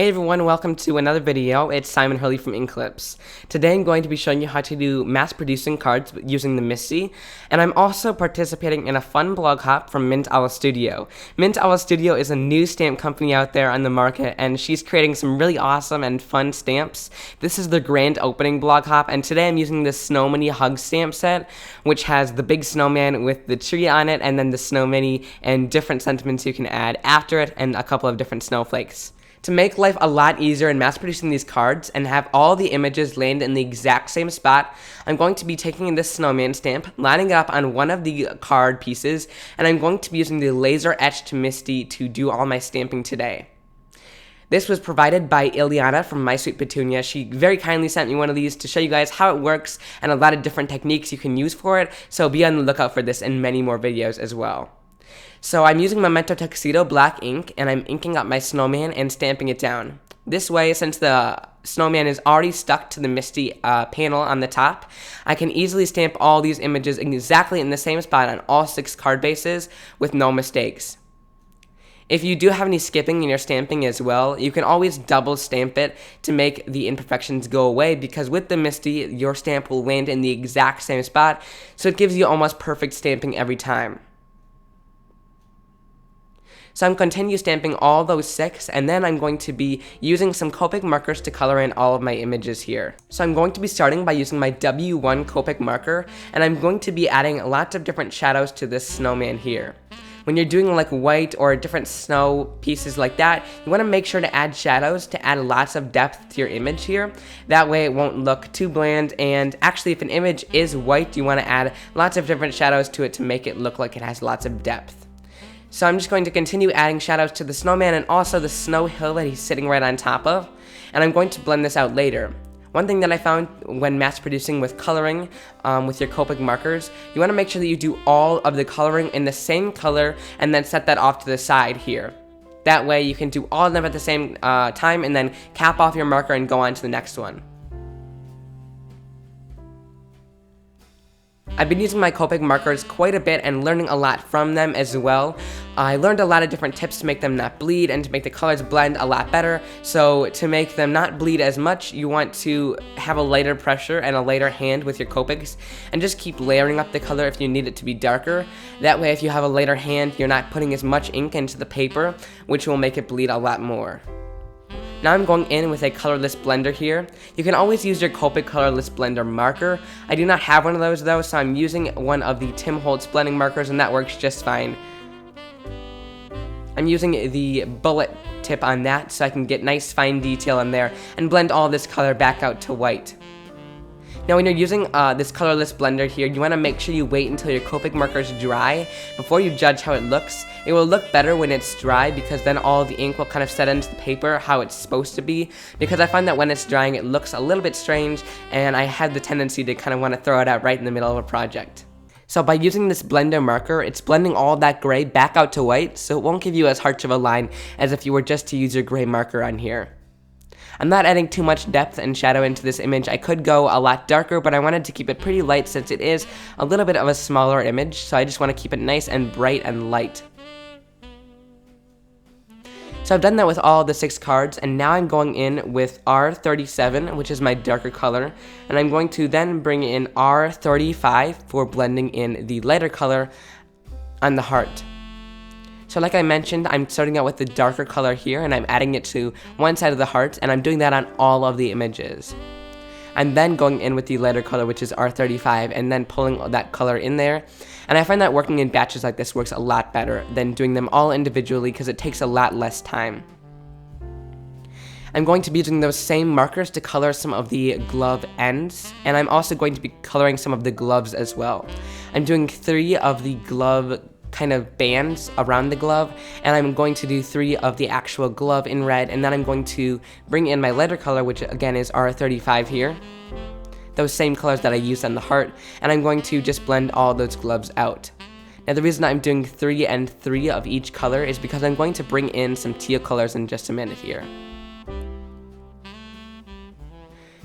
Hey everyone, welcome to another video. It's Simon Hurley from Inklips. Today I'm going to be showing you how to do mass producing cards using the MISTI, and I'm also participating in a fun blog hop from Mint Owl Studio. Mint Owl Studio is a new stamp company out there on the market, and she's creating some really awesome and fun stamps. This is the grand opening blog hop, and today I'm using the Snowman hug stamp set, which has the big snowman with the tree on it, and then the Snowman and different sentiments you can add after it, and a couple of different snowflakes. To make life a lot easier in mass producing these cards and have all the images land in the exact same spot, I'm going to be taking this snowman stamp, lining it up on one of the card pieces, and I'm going to be using the laser etched MISTI to do all my stamping today. This was provided by Ileana from My Sweet Petunia. She very kindly sent me one of these to show you guys how it works and a lot of different techniques you can use for it, so be on the lookout for this in many more videos as well. So I'm using Memento Tuxedo black ink, and I'm inking up my snowman and stamping it down. This way, since the snowman is already stuck to the MISTI panel on the top, I can easily stamp all these images exactly in the same spot on all 6 card bases with no mistakes. If you do have any skipping in your stamping as well, you can always double stamp it to make the imperfections go away, because with the MISTI, your stamp will land in the exact same spot, so it gives you almost perfect stamping every time. So I'm continue stamping all those 6, and then I'm going to be using some Copic markers to color in all of my images here. So I'm going to be starting by using my W1 Copic marker, and I'm going to be adding lots of different shadows to this snowman here. When you're doing like white or different snow pieces like that, you want to make sure to add shadows to add lots of depth to your image here. That way it won't look too bland, and actually if an image is white, you want to add lots of different shadows to it to make it look like it has lots of depth. So I'm just going to continue adding shadows to the snowman and also the snow hill that he's sitting right on top of, and I'm going to blend this out later. One thing that I found when mass producing with coloring with your Copic markers, you want to make sure that you do all of the coloring in the same color and then set that off to the side here. That way you can do all of them at the same time and then cap off your marker and go on to the next one. I've been using my Copic markers quite a bit and learning a lot from them as well. I learned a lot of different tips to make them not bleed and to make the colors blend a lot better. So to make them not bleed as much, you want to have a lighter pressure and a lighter hand with your Copics, and just keep layering up the color if you need it to be darker. That way if you have a lighter hand, you're not putting as much ink into the paper, which will make it bleed a lot more. Now I'm going in with a colorless blender here. You can always use your Copic colorless blender marker. I do not have one of those though, so I'm using one of the Tim Holtz blending markers, and that works just fine. I'm using the bullet tip on that so I can get nice fine detail in there and blend all this color back out to white. Now when you're using this colorless blender here, you want to make sure you wait until your Copic markers dry before you judge how it looks. It will look better when it's dry, because then all the ink will kind of set into the paper how it's supposed to be, because I find that when it's drying it looks a little bit strange, and I have the tendency to kind of want to throw it out right in the middle of a project. So by using this blender marker, it's blending all that gray back out to white, so it won't give you as harsh of a line as if you were just to use your gray marker on here. I'm not adding too much depth and shadow into this image. I could go a lot darker, but I wanted to keep it pretty light since it is a little bit of a smaller image, so I just want to keep it nice and bright and light. So I've done that with all the 6 cards, and now I'm going in with R37, which is my darker color, and I'm going to then bring in R35 for blending in the lighter color on the heart. So like I mentioned, I'm starting out with the darker color here, and I'm adding it to one side of the heart, and I'm doing that on all of the images. I'm then going in with the lighter color, which is R35, and then pulling that color in there. And I find that working in batches like this works a lot better than doing them all individually, because it takes a lot less time. I'm going to be using those same markers to color some of the glove ends, and I'm also going to be coloring some of the gloves as well. I'm doing 3 of the glove kind of bands around the glove, and I'm going to do 3 of the actual glove in red, and then I'm going to bring in my lighter color, which again is R35 here, those same colors that I used on the heart, and I'm going to just blend all those gloves out. Now the reason I'm doing 3 and 3 of each color is because I'm going to bring in some teal colors in just a minute here.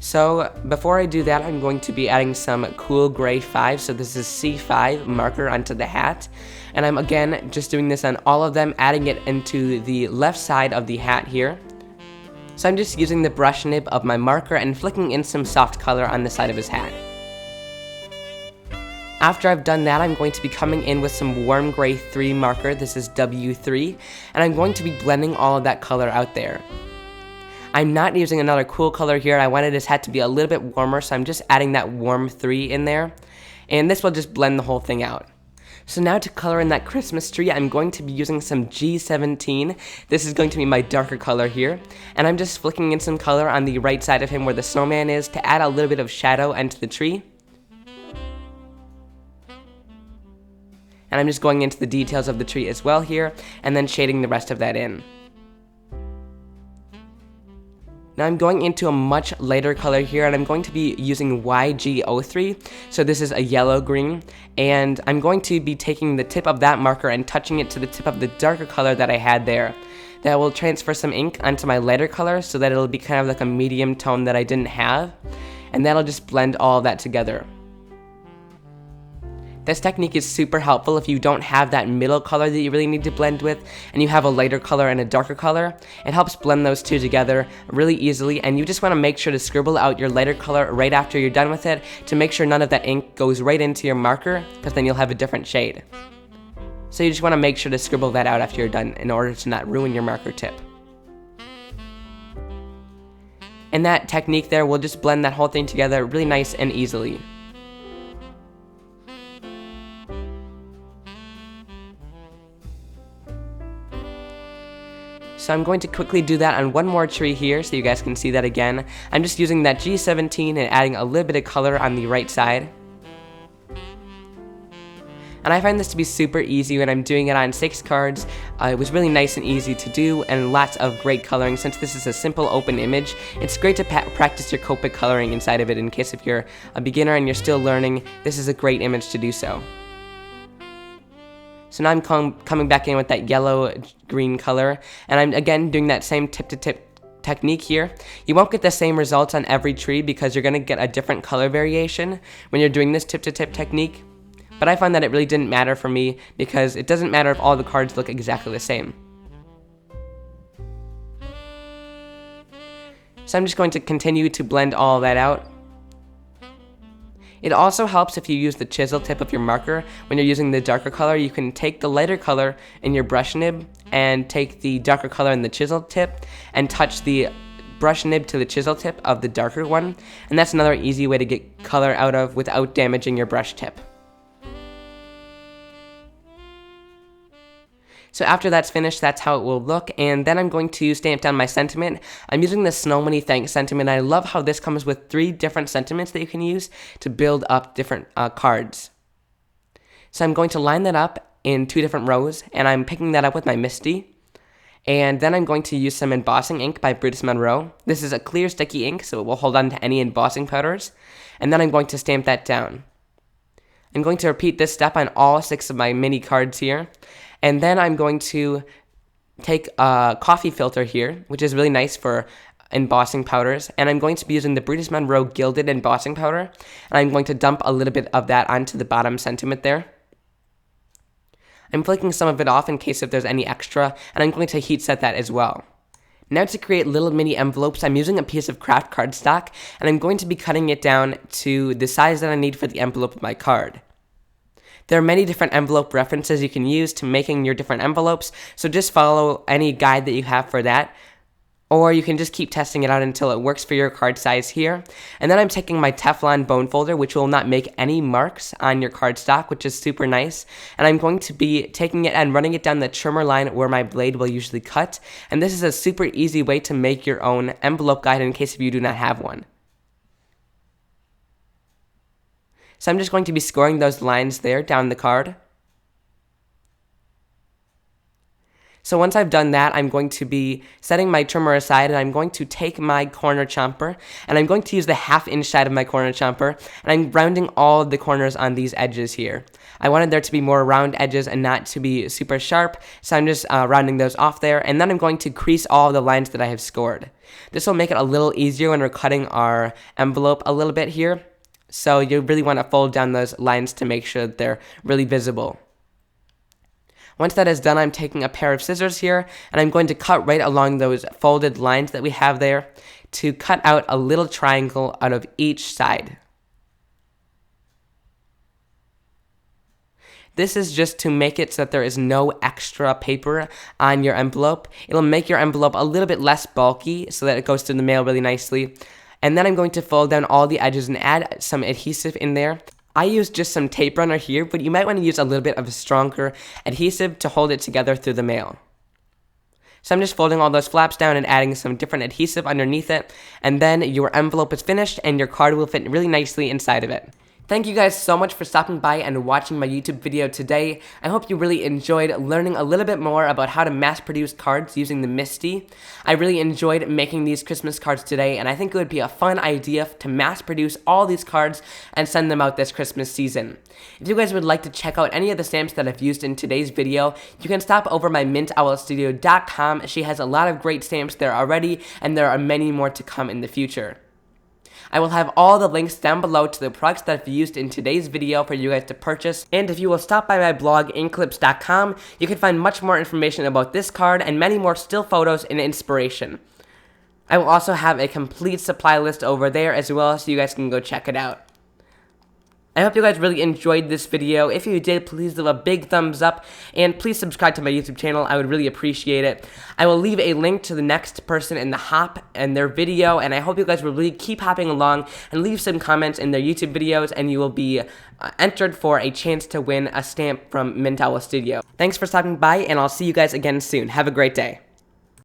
So before I do that, I'm going to be adding some cool gray 5, so this is C5 marker onto the hat, and I'm again just doing this on all of them, adding it into the left side of the hat here. So I'm just using the brush nib of my marker and flicking in some soft color on the side of his hat. After I've done that, I'm going to be coming in with some warm gray 3 marker, this is W3, and I'm going to be blending all of that color out there. I'm not using another cool color here, I wanted his hat to be a little bit warmer, so I'm just adding that warm 3 in there, and this will just blend the whole thing out. So now to color in that Christmas tree, I'm going to be using some G17. This is going to be my darker color here. And I'm just flicking in some color on the right side of him where the snowman is to add a little bit of shadow into the tree. And I'm just going into the details of the tree as well here, and then shading the rest of that in. Now I'm going into a much lighter color here, and I'm going to be using YG03, so this is a yellow-green, and I'm going to be taking the tip of that marker and touching it to the tip of the darker color that I had there. That will transfer some ink onto my lighter color so that it'll be kind of like a medium tone that I didn't have, and that'll just blend all of that together. This technique is super helpful if you don't have that middle color that you really need to blend with, and you have a lighter color and a darker color. It helps blend those two together really easily, and you just want to make sure to scribble out your lighter color right after you're done with it to make sure none of that ink goes right into your marker, because then you'll have a different shade. So you just want to make sure to scribble that out after you're done in order to not ruin your marker tip. And that technique there will just blend that whole thing together really nice and easily. So I'm going to quickly do that on one more tree here so you guys can see that again. I'm just using that G17 and adding a little bit of color on the right side. And I find this to be super easy when I'm doing it on 6 cards. It was really nice and easy to do, and lots of great coloring. Since this is a simple open image, it's great to practice your Copic coloring inside of it in case if you're a beginner and you're still learning, this is a great image to do so. So now I'm coming back in with that yellow-green color, and I'm again doing that same tip-to-tip technique here. You won't get the same results on every tree because you're going to get a different color variation when you're doing this tip-to-tip technique, but I find that it really didn't matter for me because it doesn't matter if all the cards look exactly the same. So I'm just going to continue to blend all of that out. It also helps if you use the chisel tip of your marker. When you're using the darker color, you can take the lighter color in your brush nib and take the darker color in the chisel tip and touch the brush nib to the chisel tip of the darker one. And that's another easy way to get color out of without damaging your brush tip. So after that's finished, that's how it will look, and then I'm going to stamp down my sentiment. I'm using the Snowman Thanks sentiment. I love how this comes with 3 different sentiments that you can use to build up different cards. So I'm going to line that up in 2 different rows, and I'm picking that up with my MISTI. And then I'm going to use some embossing ink by Brutus Monroe. This is a clear sticky ink, so it will hold on to any embossing powders. And then I'm going to stamp that down. I'm going to repeat this step on all 6 of my mini cards here. And then I'm going to take a coffee filter here, which is really nice for embossing powders. And I'm going to be using the Brutus Monroe Gilded Embossing Powder. And I'm going to dump a little bit of that onto the bottom sentiment there. I'm flicking some of it off in case if there's any extra. And I'm going to heat set that as well. Now to create little mini envelopes, I'm using a piece of craft cardstock. And I'm going to be cutting it down to the size that I need for the envelope of my card. There are many different envelope references you can use to making your different envelopes, so just follow any guide that you have for that, or you can just keep testing it out until it works for your card size here. And then I'm taking my Teflon bone folder, which will not make any marks on your cardstock, which is super nice, and I'm going to be taking it and running it down the trimmer line where my blade will usually cut, and this is a super easy way to make your own envelope guide in case if you do not have one. So I'm just going to be scoring those lines there down the card. So once I've done that, I'm going to be setting my trimmer aside, and I'm going to take my corner chomper, and I'm going to use the 1/2 inch side of my corner chomper, and I'm rounding all of the corners on these edges here. I wanted there to be more round edges and not to be super sharp, so I'm just rounding those off there, and then I'm going to crease all of the lines that I have scored. This will make it a little easier when we're cutting our envelope a little bit here. So you really want to fold down those lines to make sure that they're really visible. Once that is done, I'm taking a pair of scissors here, and I'm going to cut right along those folded lines that we have there to cut out a little triangle out of each side. This is just to make it so that there is no extra paper on your envelope. It'll make your envelope a little bit less bulky so that it goes through the mail really nicely. And then I'm going to fold down all the edges and add some adhesive in there. I use just some tape runner here, but you might want to use a little bit of a stronger adhesive to hold it together through the mail. So I'm just folding all those flaps down and adding some different adhesive underneath it, and then your envelope is finished and your card will fit really nicely inside of it. Thank you guys so much for stopping by and watching my YouTube video today. I hope you really enjoyed learning a little bit more about how to mass produce cards using the MISTI. I really enjoyed making these Christmas cards today, and I think it would be a fun idea to mass produce all these cards and send them out this Christmas season. If you guys would like to check out any of the stamps that I've used in today's video, you can stop over my MintOwlStudio.com. She has a lot of great stamps there already, and there are many more to come in the future. I will have all the links down below to the products that I've used in today's video for you guys to purchase, and if you will stop by my blog, inklips.com, you can find much more information about this card and many more still photos and inspiration. I will also have a complete supply list over there as well, so you guys can go check it out. I hope you guys really enjoyed this video. If you did, please leave a big thumbs up, and please subscribe to my YouTube channel. I would really appreciate it. I will leave a link to the next person in the hop and their video, and I hope you guys will really keep hopping along and leave some comments in their YouTube videos, and you will be entered for a chance to win a stamp from Mint Owl Studio. Thanks for stopping by, and I'll see you guys again soon. Have a great day.